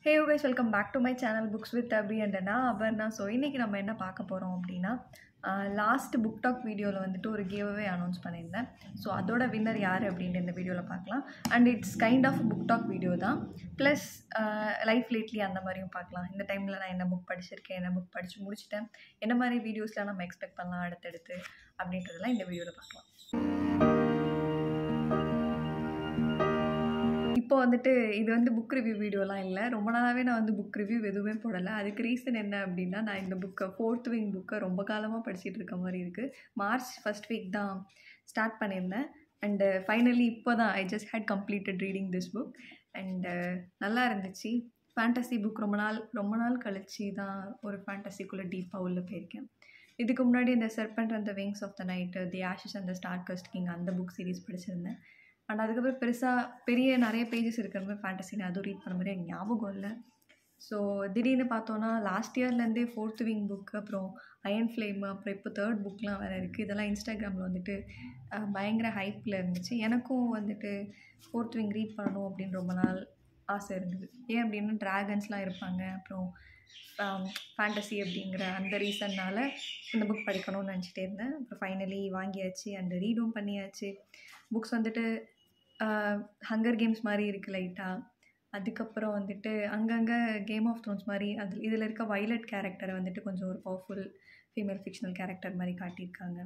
Hey you guys, welcome back to my channel Books with Abhi and நான் Aparna. So இன்றைக்கி நம்ம என்ன பார்க்க போகிறோம் அப்படின்னா லாஸ்ட் புக் டாக் வீடியோவில் வந்துட்டு ஒரு கிவ்அவே அனௌன்ஸ் பண்ணியிருந்தேன். ஸோ அதோட வின்னர் யார் அப்படின்ட்டு இந்த வீடியோவில் பார்க்கலாம். And it's kind of book talk video தான், ப்ளஸ் லைஃப் லேட்லி அந்த மாதிரியும் பார்க்கலாம். இந்த டைமில் நான் என்ன புக் படிச்சிருக்கேன், என்ன புக் படித்து முடிச்சிட்டேன், என்ன மாதிரி வீடியோஸ்லாம் நம்ம எக்ஸ்பெக்ட் பண்ணலாம் அடுத்தடுத்து அப்படின்றதெல்லாம் இந்த வீடியோவில் பார்க்கலாம். இப்போ வந்துட்டு இது வந்து புக் ரிவ்யூ வீடியோலாம் இல்லை. ரொம்ப நாளாகவே நான் வந்து புக் ரிவ்யூ எதுவுமே போடலை. அதுக்கு ரீசன் என்ன அப்படின்னா, நான் இந்த புக்கை 4th விங் புக்கை ரொம்ப காலமாக படிச்சுட்டு இருக்க மாதிரி இருக்குது. மார்ச் ஃபஸ்ட் வீக் தான் ஸ்டார்ட் பண்ணியிருந்தேன். அண்டு ஃபைனலி இப்போ தான் I just had completed reading this book. And நல்லா இருந்துச்சு. ஃபேண்டசி புக் ரொம்ப நாள் கழிச்சு தான் ஒரு ஃபேண்டசிக்குள்ளே டீப்பாக உள்ளே போயிருக்கேன். இதுக்கு முன்னாடி இந்த serpent and the wings of the night, the ashes and the star cursed king அந்த புக் சீரீஸ் படிச்சிருந்தேன். அண்ட் அதுக்கப்புறம் நிறைய பேஜஸ் இருக்கிற மாதிரி ஃபேண்டசின்னு அதுவும் ரீட் பண்ண மாதிரி எனக்கு ஞாபகம் இல்லை. ஸோ திடீர்னு பார்த்தோன்னா லாஸ்ட் இயர்லேருந்தே 4th விங் புக்கு, அப்புறம் அயன் ஃப்ளேம், அப்புறம் இப்போ 3rd புக்லாம் வேறு இருக்குது. இதெல்லாம் இன்ஸ்டாகிராமில் வந்துட்டு பயங்கர ஹைப்பில் இருந்துச்சு. எனக்கும் வந்துட்டு 4th விங் ரீட் பண்ணணும் அப்படின்னு ரொம்ப நாள் ஆசை இருந்தது. ஏன் அப்படின்னா ட்ராகன்ஸ்லாம் இருப்பாங்க, அப்புறம் ஃபேண்டசி அப்படிங்கிற அந்த ரீசன்னால் இந்த புக் படிக்கணும்னு நினச்சிட்டே இருந்தேன். அப்புறம் ஃபைனலி வாங்கியாச்சு அண்ட் ரீடும் பண்ணியாச்சு. புக்ஸ் வந்துட்டு ஹங்கர் கேம்ஸ் மாதிரி இருக்குது லைட்டாக. அதுக்கப்புறம் வந்துட்டு அங்கங்கே கேம் ஆஃப் த்ரோன்ஸ் மாதிரி இதில் இருக்க வைலட் கேரக்டரை வந்துட்டு கொஞ்சம் ஒரு பவர்ஃபுல் ஃபீமேல் ஃபிக்ஷனல் கேரக்டர் மாதிரி காட்டியிருக்காங்க.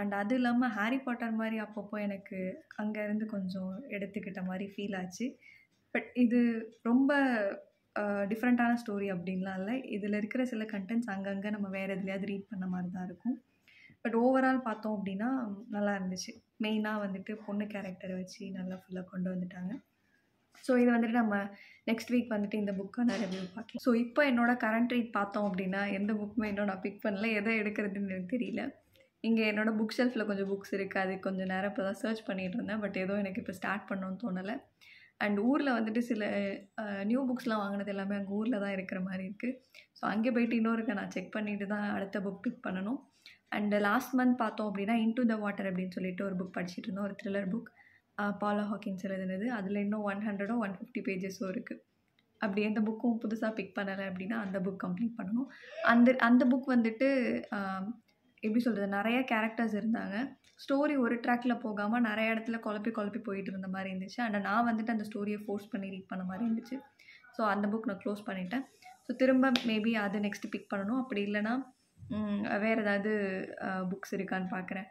அண்ட் அது இல்லாமல் ஹாரி பாட்டர் மாதிரி அப்பப்போ எனக்கு அங்கேருந்து கொஞ்சம் எடுத்துக்கிட்ட மாதிரி ஃபீல் ஆச்சு. பட் இது ரொம்ப டிஃப்ரெண்ட்டான ஸ்டோரி அப்படின்லாம் இல்லை. இதில் இருக்கிற சில கண்டென்ட்ஸ் அங்கங்கே நம்ம வேறு எதுலையாவது ரீட் பண்ண மாதிரி தான் இருக்கும். பட் ஓவரால் பார்த்தோம் அப்படின்னா நல்லா இருந்துச்சு. மெயினாக வந்துட்டு பொண்ணு கேரக்டரை வச்சு நல்லா ஃபுல்லாக கொண்டு வந்துட்டாங்க. ஸோ இது வந்துட்டு நம்ம நெக்ஸ்ட் வீக் வந்துட்டு இந்த புக்கான ரிவ்யூ பார்க்கலாம். ஸோ இப்போ என்னோடய கரண்ட் ரீட் பார்த்தோம் அப்படின்னா எந்த புக்குமே இன்னும் நான் பிக் பண்ணல. எதை எடுக்கிறதுன்னு எனக்கு தெரியல. இங்கே என்னோடய புக் ஷெல்ஃபில் கொஞ்சம் புக்ஸ் இருக்குது. அது கொஞ்சம் நேரம் இப்போ தான் சர்ச் பண்ணிகிட்டு இருந்தேன். பட் ஏதோ எனக்கு இப்போ ஸ்டார்ட் பண்ணணும்னு தோணலை. அண்ட் ஊரில் வந்துட்டு சில நியூ புக்ஸ்லாம் வாங்கினது எல்லாமே அங்கே ஊரில் தான் இருக்கிற மாதிரி இருக்குது. ஸோ அங்கே போய்ட்டு இன்னொருக்கு நான் செக் பண்ணிவிட்டு தான் அடுத்த புக் பிக் பண்ணணும். அண்டு லாஸ்ட் மந்த் பார்த்தோம் அப்படின்னா இன்டு த வாட்டர் அப்படின்னு சொல்லிட்டு ஒரு புக் படிச்சுட்டு இருந்தோம். ஒரு த்ரில்லர் புக், பாலா ஹாக்கின்ஸ் எழுதுனது. அதில் இன்னும் 100 or 150 பேஜஸும் இருக்குது. அப்படி எந்த புக்கும் புதுசாக பிக் பண்ணலை அப்படின்னா அந்த புக் கம்ப்ளீட் பண்ணணும். அந்த புக் வந்துட்டு எப்படி சொல்கிறது, நிறைய கேரக்டர்ஸ் இருந்தாங்க. ஸ்டோரி ஒரு ட்ராக்கில் போகாமல் நிறைய இடத்துல குழப்பி போயிட்டு இருந்த மாதிரி இருந்துச்சு. அண்ட் நான் வந்துட்டு அந்த ஸ்டோரியை ஃபோர்ஸ் பண்ணி ரீட் பண்ண மாதிரி இருந்துச்சு. ஸோ அந்த புக் நான் க்ளோஸ் பண்ணிட்டேன். ஸோ திரும்ப மேபி அது நெக்ஸ்ட்டு பிக் பண்ணணும். அப்படி இல்லைனா வேறு ஏதாவது புக்ஸ் இருக்கான்னு பார்க்குறேன்.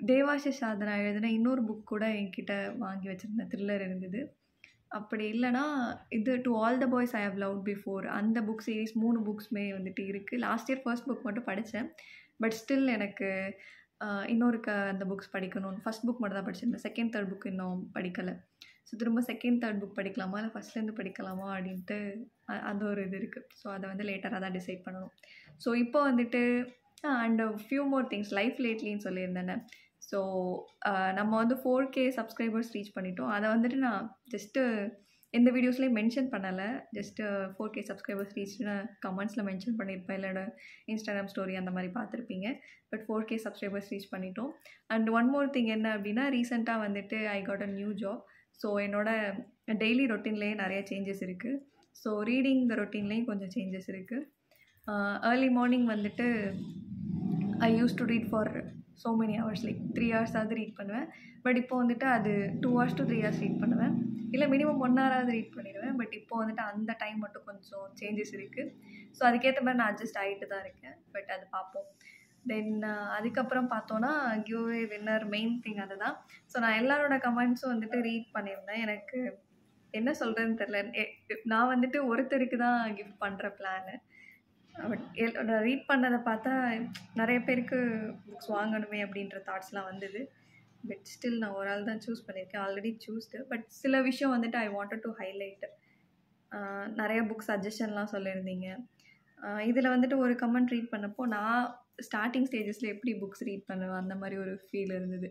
தேவாஷிஷ் சாதனா எழுதின இன்னொரு புக் கூட என்கிட்ட வாங்கி வச்சுருந்தேன், த்ரில்லர் இருந்தது. அப்படி இல்லைனா இது To All the Boys I Have Loved Before, அந்த புக் சீரீஸ் 3 புக்ஸுமே வந்துட்டு இருக்குது. லாஸ்ட் இயர் ஃபர்ஸ்ட் புக் மட்டும் படித்தேன். பட் ஸ்டில் எனக்கு இன்னொரு அந்த புக்ஸ் படிக்கணும். ஃபஸ்ட் புக் மட்டும் தான் படிச்சிருந்தேன். 2nd 3rd புக் இன்னும் படிக்கலை. ஸோ திரும்ப 2nd 3rd புக் படிக்கலாமா இல்லை ஃபஸ்ட்லேருந்து படிக்கலாமா அப்படின்ட்டு அந்த ஒரு இது இருக்குது. ஸோ அதை வந்து லேட்டராக தான் டிசைட் பண்ணணும். ஸோ இப்போ வந்துட்டு and few more things life லேட்லின்னு சொல்லியிருந்தேனே. ஸோ நம்ம வந்து 4K சப்ஸ்கிரைபர்ஸ் ரீச் பண்ணிட்டோம். அதை வந்துட்டு நான் ஜஸ்ட்டு எந்த வீடியோஸ்லேயும் மென்ஷன் பண்ணலை. ஜஸ்ட்டு 4K சப்ஸ்கிரைபர்ஸ் ரீச்னு கமெண்ட்ஸில் மென்ஷன் பண்ணியிருப்பேன், இல்லைனா இன்ஸ்டாகிராம் ஸ்டோரி அந்த மாதிரி பார்த்துருப்பீங்க. பட் 4K சப்ஸ்கிரைபர்ஸ் ரீச் பண்ணிட்டோம். அண்ட் ஒன் மோர் திங் என்ன அப்படின்னா, ரீசெண்டாக வந்துட்டு I got a new job. So என்னோடய டெய்லி ரொட்டீன்லேயே நிறைய சேஞ்சஸ் இருக்குது. ஸோ ரீடிங் த ரொட்டீன்லேயும் கொஞ்சம் சேஞ்சஸ் இருக்குது. ஏர்லி மார்னிங் வந்துட்டு I use to read for so many hours, like 3 ஹவர்ஸாவது ரீட் பண்ணுவேன். பட் இப்போ வந்துட்டு அது 2 hours to 3 hours ரீட் பண்ணுவேன், இல்லை மினிமம் 1 hour ரீட் பண்ணிடுவேன். பட் இப்போ வந்துட்டு அந்த டைம் மட்டும் கொஞ்சம் சேஞ்சஸ் இருக்குது. ஸோ அதுக்கேற்ற மாதிரி நான் அட்ஜஸ்ட் ஆகிட்டு தான் இருக்கேன். பட் அது பார்ப்போம். தென் அதுக்கப்புறம் பார்த்தோன்னா கிவ்அவே வின்னர், மெயின் திங் அது தான். ஸோ நான் எல்லாரோட கமெண்ட்ஸும் வந்துட்டு ரீட் பண்ணியிருந்தேன். எனக்கு என்ன சொல்கிறதுன்னு தெரில. நான் வந்துட்டு ஒருத்தருக்கு தான் கிஃப்ட் பண்ணுற பிளானு. பட் நான் ரீட் பண்ணதை பார்த்தா நிறைய பேருக்கு புக்ஸ் வாங்கணுமே அப்படின்ற தாட்ஸ்லாம் வந்தது. பட் ஸ்டில் நான் ஒரு ஆள் தான் சூஸ் பண்ணியிருக்கேன், ஆல்ரெடி சூஸ்டு. பட் சில விஷயம் வந்துட்டு ஐ வாண்டட் டு ஹைலைட். நிறைய புக் சஜஷன்லாம் சொல்லியிருந்தீங்க. இதில் வந்துட்டு ஒரு கமெண்ட் ரீட் பண்ணப்போ நான் ஸ்டார்டிங் ஸ்டேஜஸில் எப்படி புக்ஸ் ரீட் பண்ணுவேன் அந்த மாதிரி ஒரு ஃபீல் இருந்தது.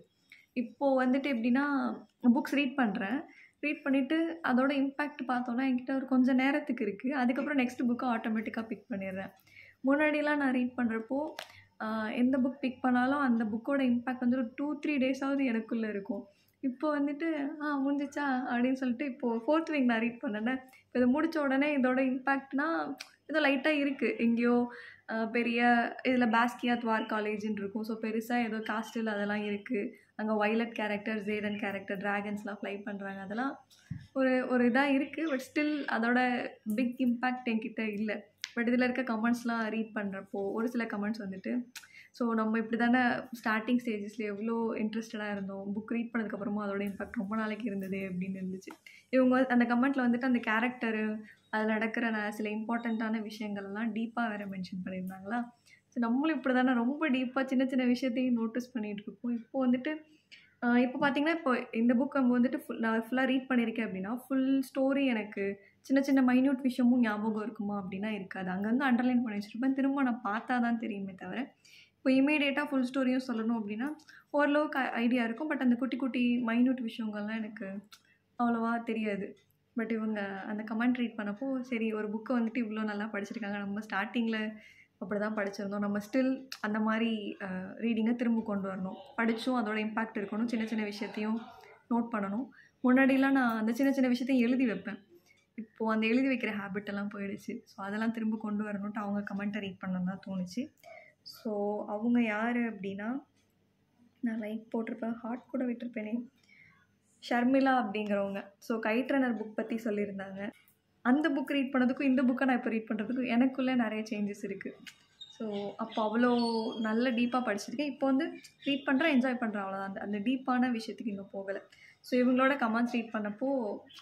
இப்போது வந்துட்டு எப்படின்னா, புக்ஸ் ரீட் பண்ணிவிட்டு அதோட இம்பேக்ட் பார்த்தோன்னா என்கிட்ட ஒரு கொஞ்சம் நேரத்துக்கு இருக்குது. அதுக்கப்புறம் நெக்ஸ்ட் புக்கை ஆட்டோமேட்டிக்காக பிக் பண்ணிடுறேன். முன்னாடிலாம் நான் ரீட் பண்ணுறப்போ எந்த புக் பிக் பண்ணாலும் அந்த புக்கோட இம்பேக்ட் வந்து ஒரு 2-3 டேஸாவது எனக்குள்ளே இருக்கும். இப்போ வந்துட்டு முடிஞ்சிச்சா அப்படின்னு சொல்லிட்டு இப்போது 4th வீக் நான் ரீட் பண்ணேன்ல. இப்போ இதை முடித்த உடனே இதோட இம்பேக்ட்னா ஏதோ லைட்டாக இருக்குது. எங்கேயோ பெரிய இதில் பாஸ்கியாத் வார் காலேஜ்னு இருக்கும். ஸோ பெருசாக ஏதோ காஸ்டில் அதெல்லாம் இருக்குது. அங்கே வைலட் கேரக்டர், ஜேடன் கேரக்டர், ட்ராகன்ஸ்லாம் ஃப்ளை பண்ணுறாங்க. அதெல்லாம் ஒரு இதாக இருக்குது. பட் ஸ்டில் அதோட பிக் இம்பேக்ட் என்கிட்ட இல்லை. பட் இதில் இருக்க கமெண்ட்ஸ்லாம் ரீட் பண்ணுறப்போ ஒரு சில கமெண்ட்ஸ் வந்துட்டு ஸோ நம்ம இப்படி தானே ஸ்டார்டிங் ஸ்டேஜஸில் எவ்வளோ இன்ட்ரெஸ்டடாக இருந்தோம், புக் ரீட் பண்ணதுக்கப்புறமா அதோட இம்பாக்ட் ரொம்ப நாளைக்கு இருந்தது அப்படின்னு இருந்துச்சு. இவங்க அந்த கமெண்ட்டில் வந்துட்டு அந்த கேரக்டரு அதில் நடக்கிற சில இம்பார்ட்டண்ட்டான விஷயங்கள்லாம் டீப்பாக வேறு மென்ஷன் பண்ணியிருந்தாங்களா. ஸோ நம்மளும் இப்படி தானே ரொம்ப டீப்பாக சின்ன சின்ன விஷயத்தையும் நோட்டீஸ் பண்ணிகிட்டு இருக்கோம். இப்போது வந்துட்டு இப்போ பார்த்திங்கன்னா இப்போ இந்த புக் நம்ம வந்துட்டு நான் ஃபுல்லாக ரீட் பண்ணியிருக்கேன் அப்படின்னா ஃபுல் ஸ்டோரி எனக்கு சின்ன சின்ன மைன்யூட் விஷயமும் ஞாபகம் இருக்குமா அப்படின்னா இருக்காது. அங்கங்கே அண்டர்லைன் பண்ணி வச்சுருப்பேன். திரும்ப நான் பார்த்தா தான் தெரியுமே தவிர இப்போ இமீடியட்டாக ஃபுல் ஸ்டோரியும் சொல்லணும் அப்படின்னா ஓரளவுக்கு ஐடியா இருக்கும். பட் அந்த குட்டி குட்டி மைன்யூட் விஷயங்கள்லாம் எனக்கு அவ்வளோவா தெரியாது. பட் இவங்க அந்த கமெண்ட் ரீட் பண்ணப்போ சரி ஒரு புக்கை வந்துட்டு இவ்வளோ நல்லா படிச்சிருக்காங்க. நம்ம ஸ்டார்டிங்கில் அப்படி தான் படிச்சிருந்தோம். நம்ம ஸ்டில் அந்த மாதிரி ரீடிங்கை திரும்ப கொண்டு வரணும். படித்தும் அதோட இம்பேக்ட் இருக்கணும். சின்ன சின்ன விஷயத்தையும் நோட் பண்ணணும். முன்னாடிலாம் நான் அந்த சின்ன சின்ன விஷயத்தையும் எழுதி வைப்பேன். இப்போது அந்த எழுதி வைக்கிற ஹேபிட்டெல்லாம் போயிடுச்சு. ஸோ அதெல்லாம் திரும்ப கொண்டு வரணுன்ட்டு அவங்க கமெண்ட்டை ரீட் பண்ணணுன்னு தான் தோணுச்சு. ஸோ அவங்க யார் அப்படின்னா நான் லைக் போட்டிருப்பேன், ஹார்ட் கூட விட்டுருப்பேனே, ஷர்மிளா அப்படிங்கிறவங்க. ஸோ கைட் ரன்னர் புக் பற்றி சொல்லியிருந்தாங்க. அந்த புக் ரீட் பண்ணதுக்கும் இந்த புக்கை நான் இப்போ ரீட் பண்ணுறதுக்கும் எனக்குள்ளே நிறைய சேஞ்சஸ் இருக்குது. ஸோ அப்போ அவ்வளோ நல்ல டீப்பாக படிச்சிருக்கேன். இப்போ வந்து ரீட் பண்ணுறேன், என்ஜாய் பண்ணுறேன், அவ்வளோதான். அந்த டீப்பான விஷயத்துக்கு இன்னும் போகலை. ஸோ இவங்களோட கமெண்ட்ஸ் ரீட் பண்ணப்போ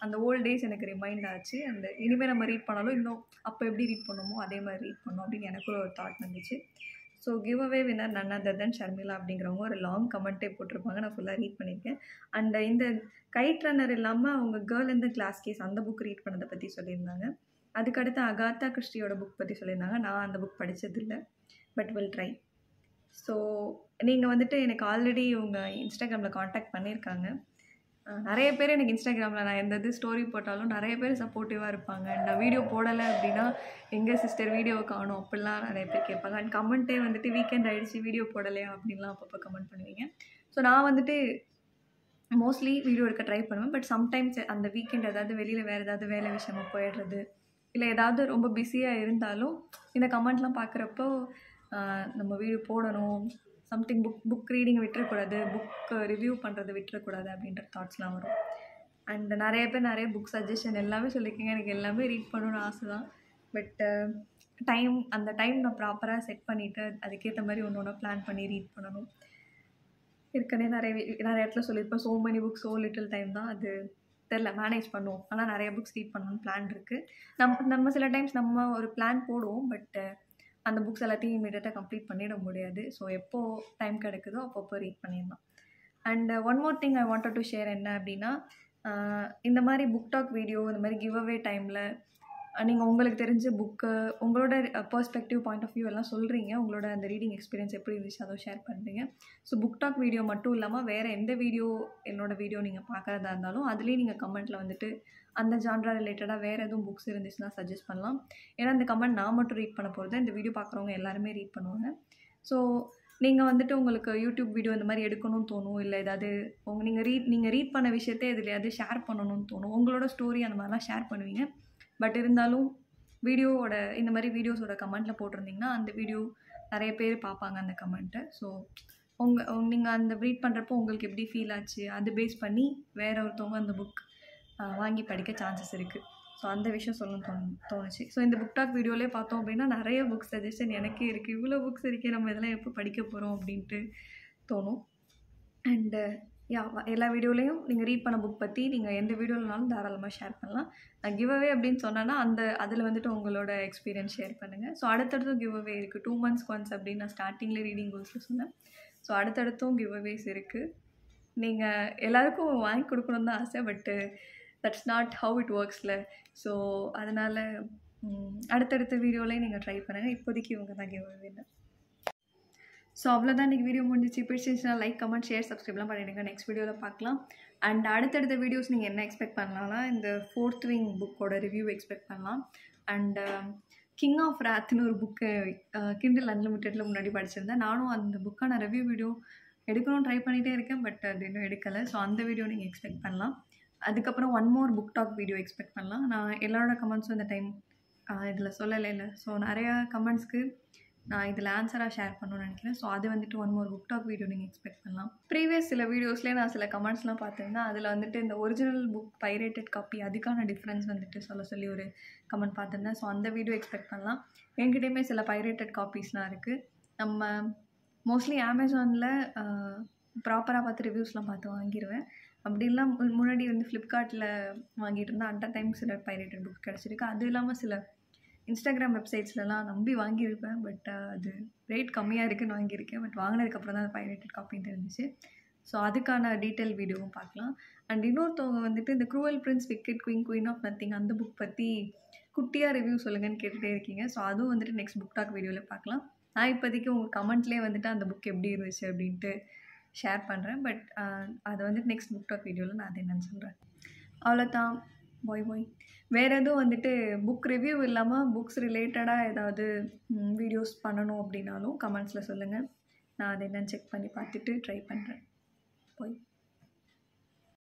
அந்த ஓல்ட் டேஸ் எனக்கு ரிமைண்ட் ஆச்சு. அந்த இனிமேல் நம்ம ரீட் பண்ணாலும் இன்னும் அப்போ எப்படி ரீட் பண்ணோமோ அதே மாதிரி ரீட் பண்ணோம் அப்படின்னு எனக்குள்ள ஒரு தாட் வந்துச்சு. So give away winner none other than Sharmila அப்படிங்கிறவங்க ஒரு லாங் கமெண்ட்டே போட்டிருப்பாங்க. நான் ஃபுல்லாக ரீட் பண்ணியிருக்கேன். அண்ட் இந்த கைட் ரன்னர் இல்லாமல் அவங்க கேர்ள் இந்த கிளாஸ் கேஸ் அந்த புக் ரீட் பண்ணதை பற்றி சொல்லியிருந்தாங்க. அதுக்கடுத்து அகாத்தா கிறிஸ்டியோட புக் பற்றி சொல்லியிருந்தாங்க. நான் அந்த புக் படித்ததில்லை, பட் வில் ட்ரை. ஸோ நீங்கள் வந்துட்டு எனக்கு ஆல்ரெடி இவங்க இன்ஸ்டாகிராமில் காண்டாக்ட் பண்ணியிருக்காங்க. நிறைய பேர் எனக்கு இன்ஸ்டாகிராமில் நான் எந்த இது ஸ்டோரி போட்டாலும் நிறைய பேர் சப்போர்ட்டிவாக இருப்பாங்க. நான் வீடியோ போடலை அப்படின்னா எங்கள் சிஸ்டர் வீடியோவை காணும் அப்படிலாம் நிறைய பேர் கேட்பாங்க. அண்ட் கமெண்ட்டே வந்துட்டு வீக்கெண்ட் ஆகிடுச்சு வீடியோ போடலையா அப்படின்லாம் அப்பப்போ கமெண்ட் பண்ணுவீங்க. ஸோ நான் வந்துட்டு மோஸ்ட்லி வீடியோ எடுக்க ட்ரை பண்ணுவேன். பட் சம்டைம்ஸ் அந்த வீக்கெண்ட் ஏதாவது வெளியில் வேறு ஏதாவது வேலை விஷயமாக போயிடுறது, இல்லை ஏதாவது ரொம்ப பிஸியாக இருந்தாலும் இந்த கமெண்ட்லாம் பார்க்குறப்போ நம்ம வீடியோ போடணும், சம்திங் புக் ரீடிங் விட்டுறக்கூடாது, புக் ரிவ்யூ பண்ணுறது விட்டுறக்கூடாது அப்படின்ற தாட்ஸ்லாம் வரும். அண்ட் நிறைய பேர் நிறைய புக் சஜஷன் எல்லாமே சொல்லியிருக்கீங்க. எனக்கு எல்லாமே ரீட் பண்ணணும்னு ஆசை தான். பட் அந்த டைம் நான் ப்ராப்பராக செட் பண்ணிவிட்டு அதுக்கேற்ற மாதிரி ஒன்று ஒன்றா பிளான் பண்ணி ரீட் பண்ணணும். ஏற்கனவே நிறைய இடத்துல சொல்லியிருப்பேன், so many books so little time தான். அது தெரில, மேனேஜ் பண்ணுவோம். ஆனால் நிறைய புக்ஸ் ரீட் பண்ணணும்னு பிளான் இருக்குது. நம்ம சில டைம்ஸ் நம்ம ஒரு பிளான் போடுவோம், பட் அந்த புக்ஸ் எல்லாத்தையும் இமீடியட்டாக கம்ப்ளீட் பண்ணிட முடியாது. ஸோ எப்போது டைம் கிடைக்குதோ அப்பப்போ ரீட் பண்ணிடலாம். And one more thing I wanted to share என்ன அப்படின்னா, இந்த மாதிரி புக் டாக் வீடியோ, இந்த மாதிரி கிவ் அவே டைமில் நீங்கள் உங்களுக்கு தெரிஞ்ச புக்கு, உங்களோட பெர்ஸ்பெக்டிவ் பாயிண்ட் ஆஃப் வியூ எல்லாம் சொல்கிறீங்க. உங்களோட அந்த ரீடிங் எக்ஸ்பீரியன்ஸ் எப்படி இருந்துச்சு அதை ஷேர் பண்ணுறீங்க. ஸோ புக் டாக் வீடியோ மட்டும் இல்லாமல் வேறு எந்த வீடியோ என்னோடய வீடியோ நீங்கள் பார்க்குறதா இருந்தாலும் அதுலேயும் நீங்கள் கமெண்ட்டில் வந்துட்டு அந்த ஜான்ரா ரிலேட்டடாக வேறு எதுவும் புக்ஸ் இருந்துச்சுன்னா சஜஸ்ட் பண்ணலாம். ஏன்னா இந்த கமெண்ட் நான் மட்டும் ரீட் பண்ண போகிறது, இந்த வீடியோ பார்க்குறவங்க எல்லாருமே ரீட் பண்ணுவாங்க. ஸோ நீங்கள் வந்துட்டு உங்களுக்கு யூடியூப் வீடியோ இந்த மாதிரி எடுக்கணும்னு தோணும், இல்லை ஏதாவது நீங்கள் ரீட் பண்ண விஷயத்தை எதுலையாவது ஷேர் பண்ணணும்னு தோணும். உங்களோட ஸ்டோரி அந்த மாதிரிலாம் ஷேர் பண்ணுவீங்க. பட் இருந்தாலும் வீடியோவோட இந்த மாதிரி வீடியோஸோட கமெண்ட்டில் போட்டிருந்தீங்கன்னா அந்த வீடியோ நிறைய பேர் பார்ப்பாங்க அந்த கமெண்ட்டை. ஸோ நீங்கள் அந்த ரீட் பண்ணுறப்போ உங்களுக்கு எப்படி ஃபீல் ஆச்சு அது பேஸ் பண்ணி வேற ஒருத்தவங்க அந்த புக் வாங்கி படிக்க சான்சஸ் இருக்குது. ஸோ அந்த விஷயம் சொல்லணும்னு தோணுச்சு. ஸோ இந்த புக் டாக் வீடியோலேயே பார்த்தோம் அப்படின்னா நிறைய புக் சஜஷன் எனக்கே இருக்குது. இவ்வளோ புக்ஸ் இருக்கே, நம்ம இதெல்லாம் எப்போ படிக்க போகிறோம் அப்படின்ட்டு தோணும். அண்டு எல்லா வீடியோலையும் நீங்கள் ரீட் பண்ண புக் பற்றி நீங்கள் எந்த வீடியோலனாலும் தாராளமாக ஷேர் பண்ணலாம். நான் கிவ் அவே அப்படின்னு சொன்னேன்னா அதில் வந்துட்டு உங்களோட எக்ஸ்பீரியன்ஸ் ஷேர் பண்ணுங்கள். ஸோ அடுத்தடுத்தும் கிவ் அவே இருக்குது. 2 months once அப்படின்னு நான் ஸ்டார்டிங்கில் ரீடிங் கோல்ஸில் சொன்னேன். ஸோ அடுத்தடுத்தும் கிவ் அவேஸ் இருக்குது. நீங்கள் எல்லாருக்கும் வாங்கி கொடுக்கணுன்னு தான் ஆசை, but that's not how it ஒர்க்ஸில். ஸோ அதனால் அடுத்தடுத்த வீடியோலையும் நீங்கள் ட்ரை பண்ணுங்கள். இப்போதைக்கு இவங்க தான் கிவ் அவே. ஸோ அவ்வளோதான், இன்றைக்கி வீடியோ முடிஞ்சிச்சு. பிடிச்சிருந்துச்சுன்னா லைக், கமெண்ட், ஷேர், சப்ஸ்கிரைப்லாம் பண்ணிவிடுங்க. நெக்ஸ்ட் வீடியோவில் பார்க்கலாம். அண்ட் அடுத்தடுத்த வீடியோஸ் நீங்கள் என்ன எக்ஸ்பெக்ட் பண்ணலாம்னா இந்த 4th wing புக்கோட ரிவ்யூ எக்ஸ்பெக்ட் பண்ணலாம். அண்ட் கிங் ஆஃப் ராத்னு ஒரு புக்கு கிண்டில் அன்லிமிட்டெடில் முன்னாடி படிச்சிருந்தேன். நானும் அந்த புக்கான ரிவ்யூ வீடியோ எடுக்கணும்னு ட்ரை பண்ணிகிட்டே இருக்கேன். பட் அது இன்னும் எடுக்கலை. ஸோ அந்த வீடியோ நீங்கள் எக்ஸ்பெக்ட் பண்ணலாம். அதுக்கப்புறம் one more book talk video expect பண்ணலாம். நான் எல்லாரோட கமெண்ட்ஸும் இந்த டைம் இதில் சொல்லலை. ஸோ நிறையா கமெண்ட்ஸ்க்கு நான் இதில் ஆன்சராக ஷேர் பண்ணணும்னு நினைக்கிறேன். ஸோ அது வந்துட்டு one more book talk video நீங்கள் எக்ஸ்பெக்ட் பண்ணலாம். ப்ரீவியஸ் சில வீடியோஸ்லேயே நான் சில கமெண்ட்ஸ்லாம் பார்த்துருந்தேன். அதில் வந்துட்டு இந்த ஒரிஜினல் புக் பைரேட்டட் காப்பி அதுக்கான டிஃப்ரென்ஸ் வந்துட்டு சொல்லி ஒரு கமெண்ட் பார்த்துருந்தேன். ஸோ அந்த வீடியோ எக்ஸ்பெக்ட் பண்ணலாம். என்கிட்டயுமே சில பைரேட்டட் காப்பீஸ்லாம் இருக்குது. நம்ம மோஸ்ட்லி அமேசானில் ப்ராப்பராக பார்த்து ரிவ்யூஸ்லாம் பார்த்து வாங்கிடுவேன். அப்படிலாம் முன்னாடி வந்து ஃப்ளிப்கார்ட்டில் வாங்கிட்டு இருந்தால் அட் டைம் சில பைரேட்டட் புக் கிடச்சிருக்கு. அது இல்லாமல் சில இன்ஸ்டாகிராம் வெப்சைட்ஸ்லலாம் நம்பி வாங்கியிருப்பேன். பட் அது ரேட் கம்மியாக இருக்குதுன்னு வாங்கியிருக்கேன். பட் வாங்கினதுக்கப்புறம் தான் அது பைரேட்டட் காப்பின்னு தெரிஞ்சிச்சு. ஸோ அதுக்கான டீட்டெயில் வீடியோவும் பார்க்கலாம். அண்ட் இன்னொருத்தவங்க வந்துட்டு இந்த Cruel Prince Wicked Queen of Nothing அந்த புக் பற்றி குட்டியாக ரிவ்யூ சொல்லுங்கன்னு கேட்டுகிட்டே இருக்கீங்க. ஸோ அதுவும் வந்துட்டு நெக்ஸ்ட் புக் டாக் வீடியோவில் பார்க்கலாம். நான் இப்போதைக்கு உங்கள் கமெண்ட்லேயே வந்துட்டு அந்த புக் எப்படி இருந்துச்சு அப்படின்ட்டு ஷேர் பண்ணுறேன். பட் அதை வந்துட்டு நெக்ஸ்ட் புக் டாக் வீடியோவில் நான் அதை என்னென்னு சொல்கிறேன். அவ்வளோதான். பாய். வேறு எதுவும் வந்துட்டு புக் ரிவ்யூ இல்லாமல் புக்ஸ் ரிலேட்டடாக ஏதாவது வீடியோஸ் பண்ணணும் அப்படின்னாலும் கமெண்ட்ஸில் சொல்லுங்கள். நான் அதை என்னென்னு செக் பண்ணி பார்த்துட்டு ட்ரை பண்ணுறேன். பாய்.